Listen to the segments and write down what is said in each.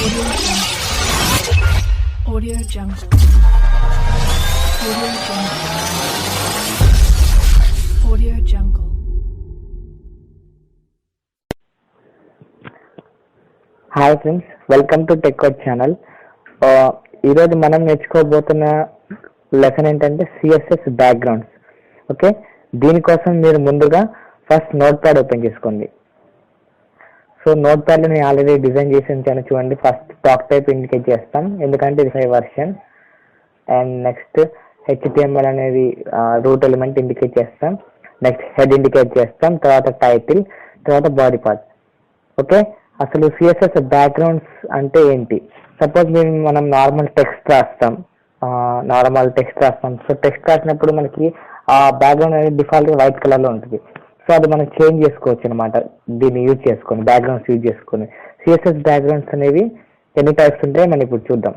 Audio Jungle. Audio Jungle. Audio Jungle. Audio Jungle. Hi friends, welcome to tech code channel. ఈరోజు మనం నేర్చుకోబోతున్న lesson ఏంటంటే CSS backgrounds. Okay, దీనికోసం మీరు ముందుగా first note pad open చేసుకోండి. So note ప్యాడ్లో నేను already design చేసి ఉంచాను చూడండి. ఫస్ట్ టాక్ టైప్ ఇండికేట్ చేస్తాం, ఎందుకంటే ఇది 5 వర్షన్. అండ్ నెక్స్ట్ HTML అనేది రూట్ ఎలిమెంట్ ఇండికేట్ చేస్తాం. నెక్స్ట్ హెడ్ ఇండికేట్ చేస్తాం, తర్వాత టైటిల్, తర్వాత బాడీ పార్ట్. ఓకే, అసలు సిఎస్ఎస్ బ్యాక్గ్రౌండ్స్ అంటే ఏంటి? సపోజ్ మనం నార్మల్ టెక్స్ట్ రాస్తాం. సో టెక్స్ట్ రాసినప్పుడు మనకి ఆ బ్యాక్గ్రౌండ్ అనేది డిఫాల్ట్గా వైట్ కలర్లో ఉంటుంది. సో అది మనం చేంజ్ చేసుకోవచ్చు అనమాట, దీన్ని యూజ్ చేసుకొని, బ్యాక్గ్రౌండ్స్ యూజ్ చేసుకొని. సిఎస్ఎస్ బ్యాక్గ్రౌండ్స్ అనేవి ఎన్ని టైప్స్ ఉంటాయో మనం ఇప్పుడు చూద్దాం.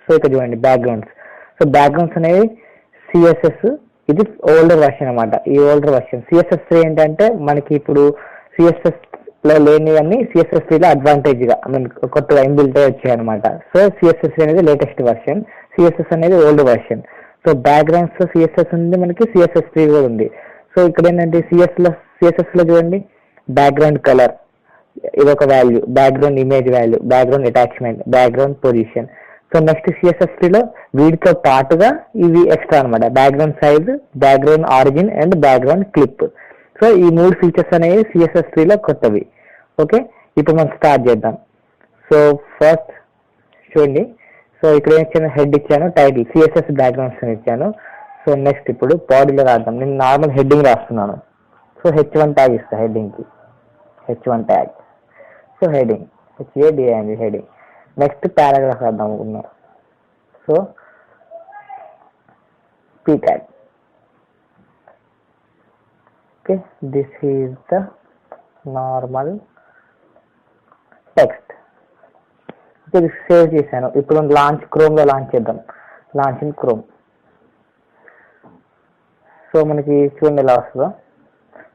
సో ఇక్కడ చూడండి బ్యాక్గ్రౌండ్స్. సో బ్యాక్గ్రౌండ్స్ అనేవి సిఎస్ఎస్, ఇది ఓల్డర్ వర్షన్ అనమాట. ఈ ఓల్డర్ వర్షన్ సిఎస్ఎస్3 ఏంటంటే మనకి ఇప్పుడు సిఎస్ఎస్ లో లేనివన్నీ సిఎస్ఎస్3 లో అడ్వాంటేజ్ గా కొత్తగా ఇన్బిల్ట్ వచ్చాయి అనమాట. సో సిఎస్ఎస్3 అనేది లేటెస్ట్ వర్షన్, సిఎస్ఎస్ అనేది old version. So backgrounds CSS ఉంది, మనకి సిఎస్ఎస్3 కూడా ఉంది. సో ఇక్కడ ఏంటంటే సిఎస్ఎస్ లో చూడండి, బ్యాక్గ్రౌండ్ కలర్ ఇది ఒక value, background image value, background attachment, background position. So next సిఎస్ఎస్3 లో వీటితో పాటుగా ఇవి ఎక్స్ట్రా అనమాట, background size, background origin and background clip. So ఈ 3 ఫీచర్స్ అనేవి సిఎస్ఎస్3 లో కొత్తవి. ఓకే, ఇప్పుడు మనం స్టార్ట్ చేద్దాం. సో ఫస్ట్ చూడండి, సో ఇక్కడ ఏం ఇచ్చాను, హెడ్ ఇచ్చాను, టైటిల్ సిఎస్ఎస్ బ్యాక్గ్రౌండ్స్ అని ఇచ్చాను. సో నెక్స్ట్ ఇప్పుడు బాడీలో రాద్దాం. నేను నార్మల్ హెడ్డింగ్ రాస్తున్నాను. సో H1 ట్యాగ్ ఇస్తాను హెడ్డింగ్కి, H1 tag. So heading HADING heading. Next paragraph రాద్దాం అనుకున్నాం. So P tag. Okay, this is the normal text. ఇది సేవ్ చేశాను. ఇప్పుడు క్రోమ్లో లాంచ్ చేద్దాం. Launch in chrome. సో మనకి చూడండి ఎలా వస్తుందో,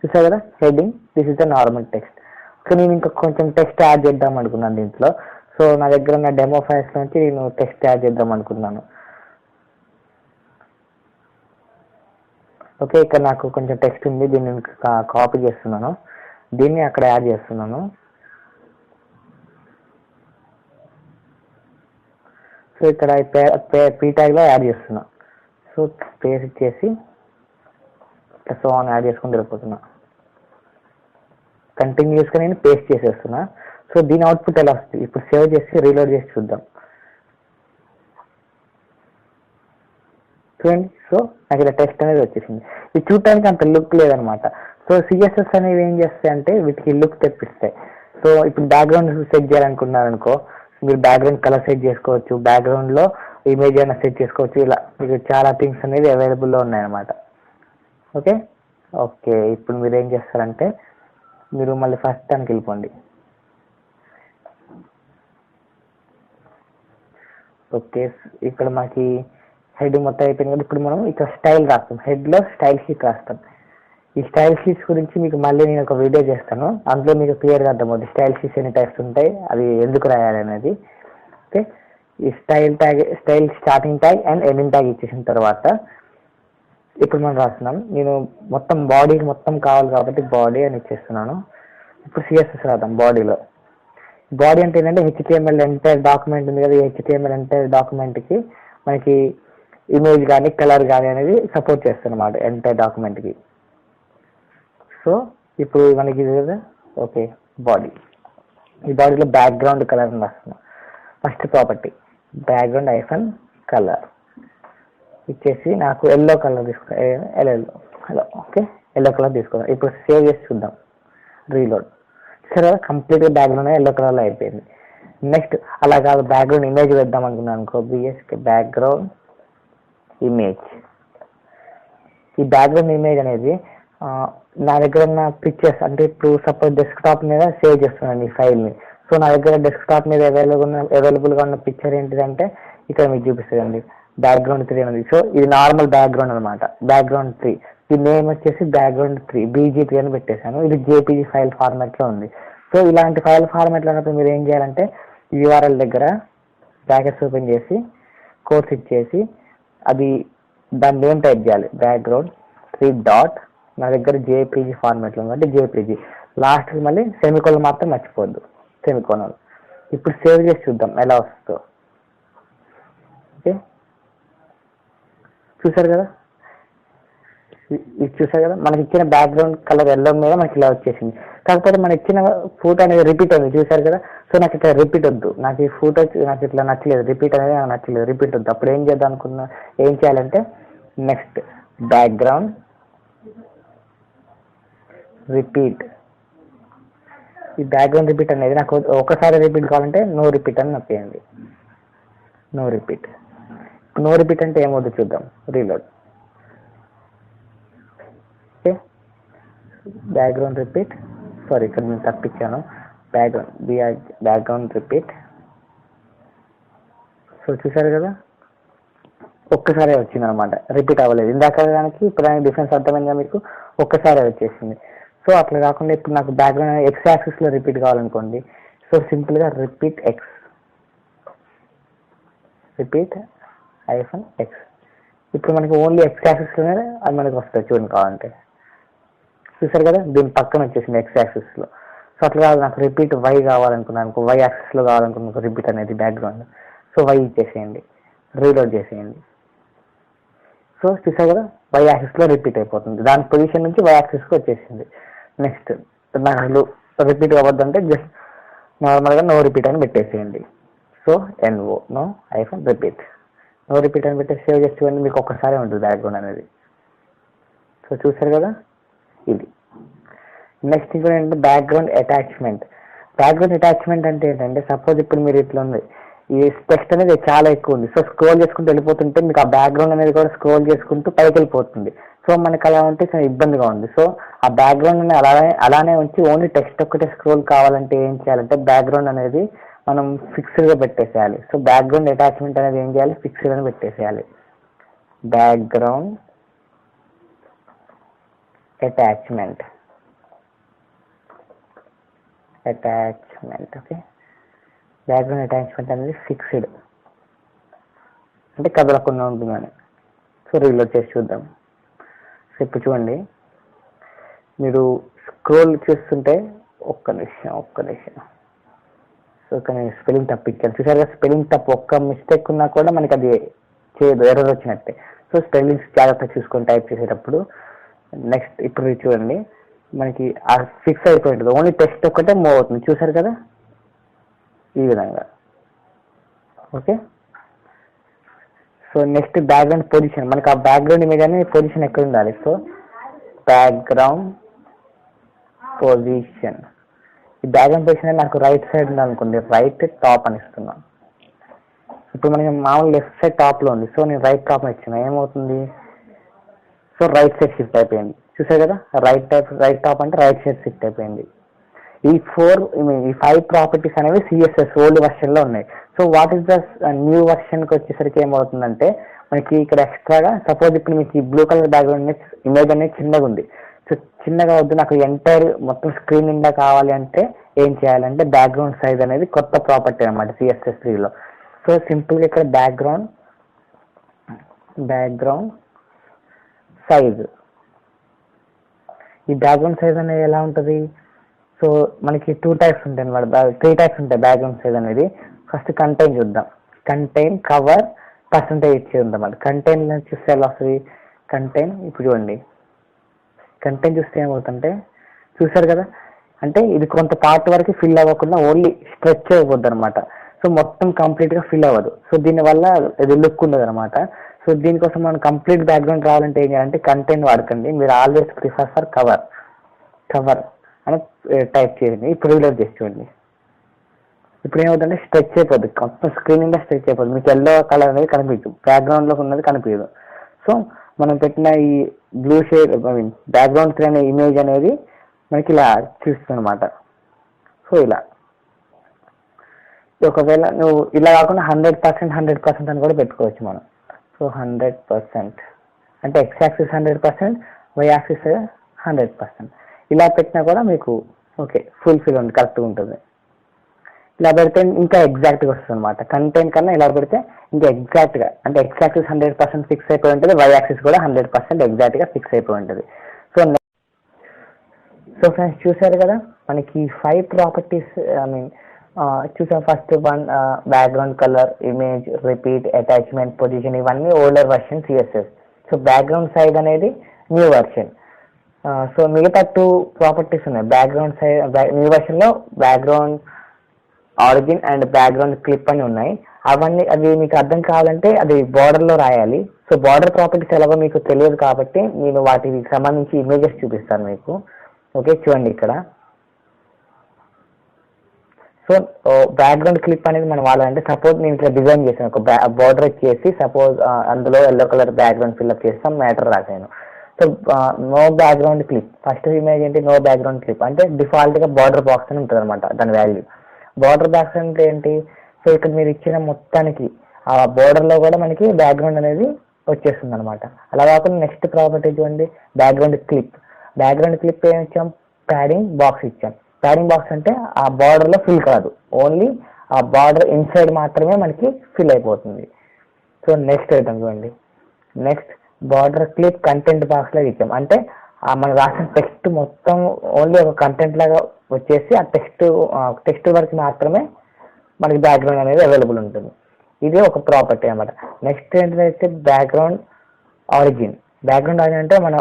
చూసారు కదా heading, this is the normal text. So నేను ఇంకా కొంచెం టెక్స్ట్ యాడ్ చేద్దాం అనుకున్నాను దీంట్లో. సో నా దగ్గర ఉన్న డెమో ఫైల్స్ నుంచి నేను టెక్స్ట్ యాడ్ చేద్దాం అనుకున్నాను. ఓకే, ఇక్కడ నాకు కొంచెం టెక్స్ట్ ఉంది, దీన్ని కాపీ చేస్తున్నాను, దీన్ని అక్కడ యాడ్ చేస్తున్నాను. సో ఇక్కడ పీ ట్యాగ్లో యాడ్ చేస్తున్నా. సో స్పేస్ ఇచ్చేసి సో ఆన్ యాడ్ చేసుకుని వెళ్ళిపోతున్నా. కంటిన్యూస్గా నేను పేస్ట్ చేసేస్తున్నా. సో దీని అవుట్పుట్ ఎలా వస్తుంది ఇప్పుడు సేవ్ చేసి రీలోడ్ చేసి చూద్దాం. చూడండి, సో నాకు ఇలా టెక్స్ట్ అనేది వచ్చేసింది. ఇది చూడటానికి అంత లుక్ లేదనమాట. సో సిఎస్ఎస్ అనేవి ఏం చేస్తాయి అంటే వీటికి లుక్ తెప్పిస్తాయి. సో ఇప్పుడు బ్యాక్గ్రౌండ్ సెట్ చేయాలనుకున్నారనుకో, మీరు బ్యాక్గ్రౌండ్ కలర్ సెట్ చేసుకోవచ్చు, బ్యాక్గ్రౌండ్లో ఇమేజ్ అయినా సెట్ చేసుకోవచ్చు. ఇలా మీకు చాలా థింగ్స్ అనేవి అవైలబుల్లో ఉన్నాయన్నమాట. ఓకే ఓకే ఇప్పుడు మీరు ఏం చేస్తారంటే మీరు మళ్ళీ ఫస్ట్ దానికి వెళ్ళిపోండి. ఓకే, ఇక్కడ మనకి హెడ్ మొత్తం అయిపోయింది కదా. ఇప్పుడు మనం ఇక్కడ స్టైల్ రాస్తాం, హెడ్లో స్టైల్ షీట్ రాస్తాం. ఈ స్టైల్ షీట్స్ గురించి మీకు మళ్ళీ నేను ఒక వీడియో చేస్తాను, అందులో మీకు క్లియర్గా అర్థమవుతుంది స్టైల్ షీట్స్ ఎన్ని టైప్స్ ఉంటాయి, అది ఎందుకు రాయాలి అనేది. ఓకే, ఈ style starting tag and ending tag ఇచ్చేసిన తర్వాత ఇప్పుడు మనం రాస్తున్నాం. నేను మొత్తం బాడీకి మొత్తం కావాలి కాబట్టి బాడీ అని ఇచ్చేస్తున్నాను. ఇప్పుడు సిఎస్ఎస్ రాద్దాం. బాడీలో బాడీ అంటే ఏంటంటే HTML ఎంటైర్ డాక్యుమెంట్ ఉంది కదా, ఈ HTML ఎంటైర్ డాక్యుమెంట్కి మనకి ఇమేజ్ కానీ కలర్ కానీ అనేది సపోర్ట్ చేస్తుంది అన్నమాట ఎంటైర్ డాక్యుమెంట్కి. సో ఇప్పుడు మనకి ఇది కదా. ఓకే, బాడీ, ఈ బాడీలో బ్యాక్గ్రౌండ్ కలర్ రాస్తున్నాం. First property background hyphen colour ఇచ్చేసి నాకు ఎల్లో కలర్ తీసుకో, హలో. ఓకే, ఎల్లో కలర్ తీసుకుందాం. ఇప్పుడు సేవ్ చేసి చూద్దాం, రీలోడ్. సరే, కంప్లీట్గా బ్యాక్గ్రౌండ్ ఎల్లో కలర్లో అయిపోయింది. నెక్స్ట్ అలా కాదు, బ్యాక్గ్రౌండ్ ఇమేజ్ వేద్దాం అనుకున్నాను అనుకో, బ్యాక్గ్రౌండ్ ఇమేజ్. ఈ బ్యాక్గ్రౌండ్ ఇమేజ్ అనేది నా దగ్గర ఉన్న పిక్చర్స్, అంటే ఇప్పుడు సపోజ్ డెస్క్టాప్ మీద సేవ్ చేస్తున్నాను ఈ ఫైల్ని. సో నా దగ్గర డెస్క్టాప్ మీద అవైలబుల్గా ఉన్న పిక్చర్ ఏంటిదంటే ఇక్కడ మీకు చూపిస్తుందండి, బ్యాక్గ్రౌండ్ 3 అనేది. సో ఇది నార్మల్ బ్యాక్గ్రౌండ్ అనమాట, బ్యాక్గ్రౌండ్ 3. ఈ నేమ్ వచ్చేసి బ్యాక్గ్రౌండ్ 3 BGP అని పెట్టేశాను. ఇది JPG ఫైల్ ఫార్మాట్లో ఉంది. సో ఇలాంటి ఫైల్ ఫార్మాట్లో ఉన్నప్పుడు మీరు ఏం చేయాలంటే URL దగ్గర బ్రాకెట్స్ ఓపెన్ చేసి కోడ్స్ ఇచ్చేసి అది దాని నేమ్ టైప్ చేయాలి, బ్యాక్గ్రౌండ్ 3 డాట్, నా దగ్గర JPG ఫార్మాట్లో ఉంది JPG, లాస్ట్కి మళ్ళీ సెమికోలన్ మాత్రం మర్చిపోద్దు, సెమికోలన్. ఇప్పుడు సేవ్ చేసి చూద్దాం ఎలా వస్తుందో. ఓకే, చూసారు కదా, ఇది చూసారు కదా, మనకి ఇచ్చిన బ్యాక్గ్రౌండ్ కలర్ ఎల్లో మీద మనకి ఇలా వచ్చేసింది. కాకపోతే మన ఇచ్చిన ఫోటో అనేది రిపీట్ అయింది, చూసారు కదా. సో నాకు ఇట్లా రిపీట్ వద్దు, నాకు ఈ ఫోటో నాకు ఇట్లా నచ్చలేదు, రిపీట్ అనేది నాకు నచ్చలేదు, రిపీట్ వద్దు. అప్పుడు ఏం చేద్దాం అనుకున్నా, ఏం చేయాలంటే నెక్స్ట్ బ్యాక్గ్రౌండ్ రిపీట్. ఈ బ్యాక్గ్రౌండ్ రిపీట్ అనేది నాకు ఒకసారి రిపీట్ కావాలంటే నో రిపీట్ అని నొక్కేయండి, నో రిపీట్. నో రిపీట్ అంటే ఏమవుతుందో చూద్దాం, reload. Okay, background repeat, sorry ఇక్కడ నేను తప్పించాను, బ్యాక్గ్రౌండ్ రిపీట్. సో చూసారు కదా, ఒక్కసారే వచ్చింది అనమాట, రిపీట్ అవ్వలేదు. ఇందాక దానికి ఇప్పుడు దానికి డిఫరెన్స్ అర్థమైందా మీకు, ఒక్కసారే వచ్చేసింది. సో అట్లా కాకుండా ఇప్పుడు నాకు బ్యాక్గ్రౌండ్ X యాక్సిస్లో రిపీట్ కావాలనుకోండి, సో సింపుల్గా రిపీట్ X, రిపీట్ -X. ఇప్పుడు మనకి ఓన్లీ X యాక్సిస్లోనే అది మనకి వస్తుంది, చూడండి కావాలంటే. చూసారు కదా, దీని పక్కన వచ్చేసింది X యాక్సిస్లో. సో అట్లా కాదు, నాకు రిపీట్ Y కావాలనుకున్నాను, Y యాక్సిస్లో కావాలనుకున్నాను రిపీట్ అనేది బ్యాక్గ్రౌండ్. సో Y ఇచ్చేసేయండి, రీలోడ్ చేసేయండి. సో చూసారు కదా, Y యాక్సిస్లో రిపీట్ అయిపోతుంది, దాని పొజిషన్ నుంచి Y యాక్సిస్కి వచ్చేసింది. నెక్స్ట్ నాకు రిపీట్ అవ్వద్దంటే జస్ట్ నార్మల్గా నో రిపీట్ అని పెట్టేసేయండి. So NO repeat, no repeat అని పెట్టేసి సేవ్ చేసి చూడండి, మీకు ఒక్కసారి ఉంటుంది బ్యాక్గ్రౌండ్ అనేది. సో చూసారు కదా, ఇది. నెక్స్ట్ ఇంకా ఏంటంటే బ్యాక్గ్రౌండ్ అటాచ్మెంట్. బ్యాక్గ్రౌండ్ అటాచ్మెంట్ అంటే ఏంటంటే, సపోజ్ ఇప్పుడు మీరు ఇట్లా ఉంది, ఈ టెక్స్ట్ అనేది చాలా ఎక్కువ ఉంది, సో స్క్రోల్ చేసుకుంటూ వెళ్ళిపోతుంటే మీకు ఆ బ్యాక్గ్రౌండ్ అనేది కూడా స్క్రోల్ చేసుకుంటూ పైకి వెళ్ళిపోతుంది. సో మనకి అలా ఉంటే చాలా ఇబ్బందిగా ఉంది. సో ఆ బ్యాక్గ్రౌండ్ అనేది అలానే ఉంచి ఓన్లీ టెక్స్ట్ ఒక్కటే స్క్రోల్ కావాలంటే ఏం చేయాలంటే బ్యాక్గ్రౌండ్ అనేది మనం ఫిక్స్డ్గా పెట్టేసేయాలి. సో బ్యాక్గ్రౌండ్ అటాచ్మెంట్ అనేది ఏం చేయాలి, ఫిక్స్డ్ అని పెట్టేసేయాలి. Background attachment, okay. Background attachment అనేది ఫిక్స్డ్ అంటే కదలకుండా ఉంటుందని. సో రీలోడ్ చేసి చూద్దాం. సో ఇప్పుడు చూడండి, మీరు స్క్రోల్ చేస్తుంటే ఒక్క నిమిషం. సో కానీ స్పెల్లింగ్ తప్పు ఇచ్చాను, చూసారు కదా, స్పెల్లింగ్ తప్పు ఒక్క మిస్టేక్ ఉన్నా కూడా మనకి అది చేయదు, ఎర్రర్ వచ్చినట్టే. సో స్పెల్లింగ్స్ జాగ్రత్తగా చూసుకొని టైప్ చేసేటప్పుడు. నెక్స్ట్ ఇప్పుడు చూడండి, మనకి ఫిక్స్ అయిపోయి ఉంటుంది, ఓన్లీ టెక్స్ట్ ఒక్కటే మూవ్ అవుతుంది, చూసారు కదా, ఈ విధంగా. Okay, so next background position, మనకి ఆ బ్యాక్గ్రౌండ్ ఇమేజ్ అనేది పొజిషన్ ఎక్కడ ఉండాలి. సో బ్యాక్గ్రౌండ్ పొజిషన్, ఈ బ్యాక్గ్రౌండ్ పొజిషన్ నాకు రైట్ సైడ్ ఉంది అనుకోండి, రైట్ టాప్ అని ఇస్తున్నాను. ఇప్పుడు మనకి మామూలు లెఫ్ట్ సైడ్ టాప్లో ఉంది, సో నేను రైట్ టాప్ అని ఇచ్చిన, ఏమవుతుంది, సో రైట్ సైడ్ షిఫ్ట్ అయిపోయింది, చూసారు కదా. రైట్ టాప్ అంటే రైట్ సైడ్ షిఫ్ట్ అయిపోయింది. ఈ 5 ప్రాపర్టీస్ అనేవి CSS ఓల్డ్ వర్షన్ లో ఉన్నాయి. So what is the new వర్షన్కి వచ్చేసరికి ఏమవుతుందంటే, మనకి ఇక్కడ ఎక్స్ట్రాగా సపోజ్ ఇప్పుడు మీకు ఈ బ్లూ కలర్ బ్యాక్గ్రౌండ్ ఇమేజ్ అనేది చిన్నగా ఉంది. సో చిన్నగా వద్దు, నాకు ఎంటైర్ మొత్తం స్క్రీన్ నిండా కావాలి అంటే ఏం చేయాలంటే బ్యాక్గ్రౌండ్ సైజ్ అనేది కొత్త ప్రాపర్టీ అనమాట CSS3లో. సో సింపుల్గా ఇక్కడ బ్యాక్గ్రౌండ్ సైజ్, ఈ బ్యాక్గ్రౌండ్ సైజ్ అనేది ఎలా ఉంటుంది. సో మనకి 2 టైప్స్ ఉంటాయి అనమాట, 3 టైప్స్ ఉంటాయి బ్యాక్గ్రౌండ్ సైజ్ అనేది. ఫస్ట్ కంటైన్ చూద్దాం, కంటైన్, కవర్, పర్సంటేజ్ ఇచ్చేది ఉందన్నమాట. కంటైన్ చూస్తే ఎలా వస్తుంది, కంటైన్ ఇప్పుడు చూడండి, కంటైన్ చూస్తే ఏమవుతుందంటే, చూసారు కదా, అంటే ఇది కొంత పార్ట్ వరకు ఫిల్ అవ్వకుండా ఓన్లీ స్ట్రెచ్ అయిపోద్ది అనమాట. సో మొత్తం కంప్లీట్గా ఫిల్ అవ్వదు. సో దీనివల్ల ఇది లుక్ ఉండదు అనమాట. సో దీనికోసం మనం కంప్లీట్ బ్యాక్గ్రౌండ్ రావాలంటే ఏం చేయాలంటే కంటైన్ వాడకండి, మీరు ఆల్వేస్ ప్రిఫర్ ఫర్ కవర్ అని టైప్ చేయండి. ఇప్పుడు రీలోడ్ చేసి చూడండి, ఇప్పుడు ఏమవుతుందంటే స్ట్రెచ్ అయిపోద్ది, మొత్తం స్క్రీన్ నిండా స్ట్రెచ్ అయిపోద్ది, మీకు ఎల్లో కలర్ అనేది కనిపించదు, బ్యాక్గ్రౌండ్లో ఉన్నది కనిపించదు. సో మనం పెట్టిన ఈ బ్లూ షేడ్ బ్యాక్గ్రౌండ్ అనే ఇమేజ్ అనేది మనకి ఇలా చూస్తుంది అనమాట. సో ఇలా ఒకవేళ నువ్వు ఇలా కాకుండా 100% అని కూడా పెట్టుకోవచ్చు మనం. సో 100% అంటే X యాక్సిస్ 100%, Y యాక్సిస్ 100%, ఇలా పెట్టినా కూడా మీకు ఓకే, ఫుల్ఫిల్ ఉంది, కరెక్ట్గా ఉంటుంది. ఇలా పెడితే ఇంకా ఎగ్జాక్ట్గా వస్తుంది అనమాట. కంటెంట్ కన్నా ఇలా పెడితే ఇంకా ఎగ్జాక్ట్గా, అంటే ఎక్స్ యాక్సిస్ 100% ఫిక్స్ అయిపోయి ఉంటుంది, వై యాక్సిస్ కూడా 100% ఎగ్జాక్ట్గా ఫిక్స్ అయిపోయి ఉంటుంది. సో ఫ్రెండ్స్ చూసారు కదా, మనకి 5 ప్రాపర్టీస్ చూసాం. First one background colour, image, repeat, attachment, position, ఇవన్నీ older version CSS. So background size అనేది న్యూ వర్షన్. సో మిగతా 2 ప్రాపర్టీస్ ఉన్నాయి. బ్యాక్గ్రౌండ్ సైజ్ న్యూ వర్షన్లో background origin and background clip అని ఉన్నాయి. అవి మీకు అర్థం కావాలంటే అది బార్డర్లో రాయాలి. సో బార్డర్ ప్రాపర్టీస్ ఎలాగో మీకు తెలియదు కాబట్టి నేను వాటికి సంబంధించి ఇమేజెస్ చూపిస్తాను మీకు. ఓకే, చూడండి ఇక్కడ. సో బ్యాక్గ్రౌండ్ క్లిప్ అనేది మనం వాడాలంటే, సపోజ్ నేను ఇట్లా డిజైన్ చేశాను, ఒక బార్డర్ వచ్చేసి సపోజ్ అందులో ఎల్లో కలర్ బ్యాక్గ్రౌండ్ ఫిల్అప్ చేస్తాం, మ్యాటర్ రాశాను. So no background clip, first image ఏంటి, నో బ్యాక్గ్రౌండ్ క్లిప్ అంటే డిఫాల్ట్గా బార్డర్ బాక్స్ అని ఉంటుంది అనమాట దాని వాల్యూ. బార్డర్ బాక్స్ అంటే ఏంటి, సో ఇక్కడ మీరు ఇచ్చిన మొత్తానికి ఆ బార్డర్లో కూడా మనకి బ్యాక్గ్రౌండ్ అనేది వచ్చేస్తుంది అనమాట. అలా కాకుండా నెక్స్ట్ ప్రాపర్టీ చూడండి, బ్యాక్గ్రౌండ్ క్లిప్. బ్యాక్గ్రౌండ్ క్లిప్ ఏమి ఇచ్చాం, ప్యాడింగ్ బాక్స్ ఇచ్చాం. ప్యాడింగ్ బాక్స్ అంటే ఆ బార్డర్లో ఫిల్ కాదు, ఓన్లీ ఆ బార్డర్ ఇన్సైడ్ మాత్రమే మనకి ఫిల్ అయిపోతుంది. సో నెక్స్ట్ ఐటమ్ చూడండి, next border clip content box లాగా ఇచ్చాం. అంటే మనం రాసిన టెక్స్ట్ మొత్తం ఓన్లీ ఒక కంటెంట్ లాగా వచ్చేసి ఆ టెక్స్ట్ వరకు మాత్రమే మనకి బ్యాక్గ్రౌండ్ అనేది అవైలబుల్ ఉంటుంది. ఇది ఒక ప్రాపర్టీ అనమాట. నెక్స్ట్ ఏంటంటే బ్యాక్గ్రౌండ్ ఆరిజిన్. బ్యాక్గ్రౌండ్ ఆరిజిన్ అంటే మనం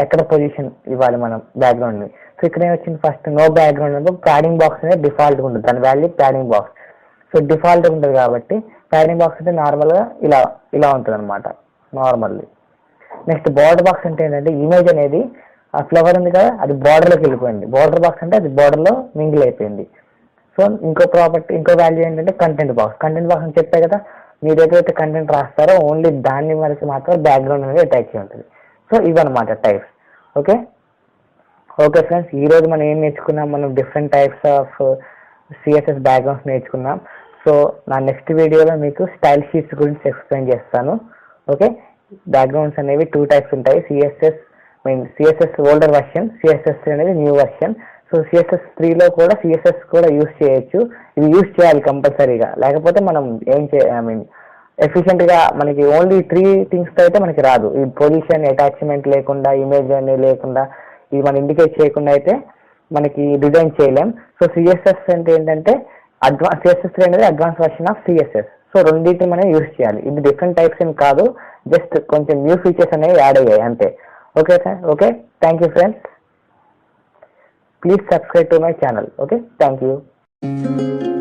ఎక్కడ పొజిషన్ ఇవ్వాలి మనం బ్యాక్గ్రౌండ్ని. సో ఇక్కడ ఏమొచ్చింది, ఫస్ట్ నో బ్యాక్గ్రౌండ్ అంటే ప్యాడింగ్ బాక్స్ అనేది డిఫాల్ట్గా ఉంటుంది, దాని వాల్యూ ప్యాడింగ్ బాక్స్. సో డిఫాల్ట్గా ఉంటుంది కాబట్టి ప్యాడింగ్ బాక్స్ అంటే నార్మల్గా ఇలా ఉంటుంది అనమాట, నార్మల్లీ. నెక్స్ట్ బార్డర్ బాక్స్ అంటే ఏంటంటే ఇమేజ్ అనేది ఆ ఫ్లవర్ ఉంది కదా, అది బార్డర్లోకి వెళ్ళిపోయింది. బార్డర్ బాక్స్ అంటే అది బార్డర్లో మింగిల్ అయిపోయింది. సో ఇంకో వాల్యూ ఏంటంటే కంటెంట్ బాక్స్. కంటెంట్ బాక్స్ అని చెప్పే కదా, మీరు ఏదైతే కంటెంట్ రాస్తారో ఓన్లీ దాన్ని వరకు మాత్రం బ్యాక్గ్రౌండ్ అనేది అటాచ్ అయి ఉంటుంది. సో ఇవన్నమాట టైప్స్. ఓకే ఫ్రెండ్స్, ఈరోజు మనం ఏం నేర్చుకున్నాం, మనం different types of CSS backgrounds నేర్చుకున్నాం. సో నా నెక్స్ట్ వీడియోలో మీకు స్టైల్ షీట్స్ గురించి ఎక్స్ప్లెయిన్ చేస్తాను. ఓకే, బ్యాక్గ్రౌండ్స్ అనేవి 2 టైప్స్ ఉంటాయి, సిఎస్ఎస్ ఓల్డర్ వర్షన్, సిఎస్ఎస్ అనేది న్యూ వర్షన్. సో సిఎస్ఎస్ 3లో కూడా సిఎస్ఎస్ కూడా యూజ్ చేయొచ్చు. ఇది యూజ్ చేయాలి కంపల్సరీగా, లేకపోతే మనం ఎఫిషియెంట్గా మనకి ఓన్లీ 3 థింగ్స్తో అయితే మనకి రాదు. ఈ పొజిషన్, అటాచ్మెంట్ లేకుండా, ఇమేజ్ అనేది లేకుండా, ఇది మనం ఇండికేట్ చేయకుండా అయితే మనకి డిజైన్ చేయలేం. సో సిఎస్ఎస్ అంటే ఏంటంటే సిఎస్ఎస్ 3 అనేది advance version of CSS. So రెండింటిని మనం యూజ్ చేయాలి. ఇది డిఫరెంట్ టైప్స్ ఏం కాదు, జస్ట్ కొంచెం న్యూ ఫీచర్స్ అనేవి యాడ్ అయ్యాయి అంతే. Okay thank you friends. Please subscribe to my channel. Okay, thank you.